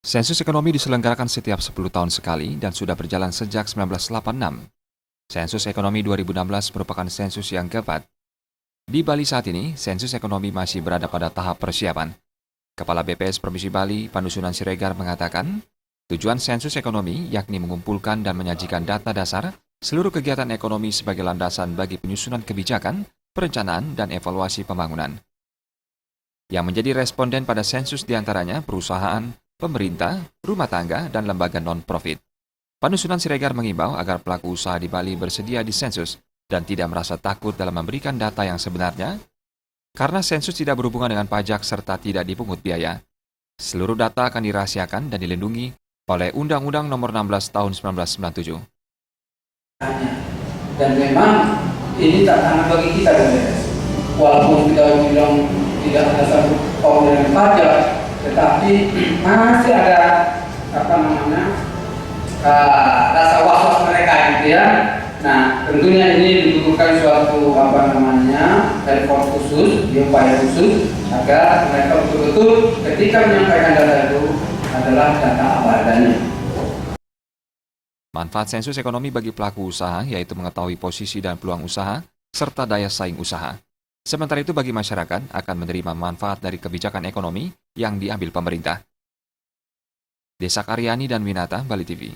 Sensus ekonomi diselenggarakan setiap 10 tahun sekali dan sudah berjalan sejak 1986. Sensus ekonomi 2016 merupakan sensus yang keempat. Di Bali saat ini, sensus ekonomi masih berada pada tahap persiapan. Kepala BPS Provinsi Bali, Panusunan Siregar mengatakan, tujuan sensus ekonomi yakni mengumpulkan dan menyajikan data dasar seluruh kegiatan ekonomi sebagai landasan bagi penyusunan kebijakan, perencanaan, dan evaluasi pembangunan. Yang menjadi responden pada sensus diantaranya perusahaan, pemerintah, rumah tangga, dan lembaga non-profit. Panusunan Siregar mengimbau agar pelaku usaha di Bali bersedia di sensus dan tidak merasa takut dalam memberikan data yang sebenarnya, karena sensus tidak berhubungan dengan pajak serta tidak dipungut biaya. Seluruh data akan dirahasiakan dan dilindungi oleh Undang-Undang Nomor 16 Tahun 1997. Dan memang ini tantangan bagi kita BPS. Walaupun kita bilang tidak ada satu orang dengan pajak, tetapi masih ada rasa was-was mereka gitu ya. Nah, tentunya ini dibutuhkan suatu effort khusus, upaya khusus agar mereka betul-betul ketika menyampaikan data itu adalah data apa adanya. Manfaat sensus ekonomi bagi pelaku usaha yaitu mengetahui posisi dan peluang usaha serta daya saing usaha. Sementara itu bagi masyarakat akan menerima manfaat dari kebijakan ekonomi yang diambil pemerintah. Desa Karyani dan Winata, Bali TV.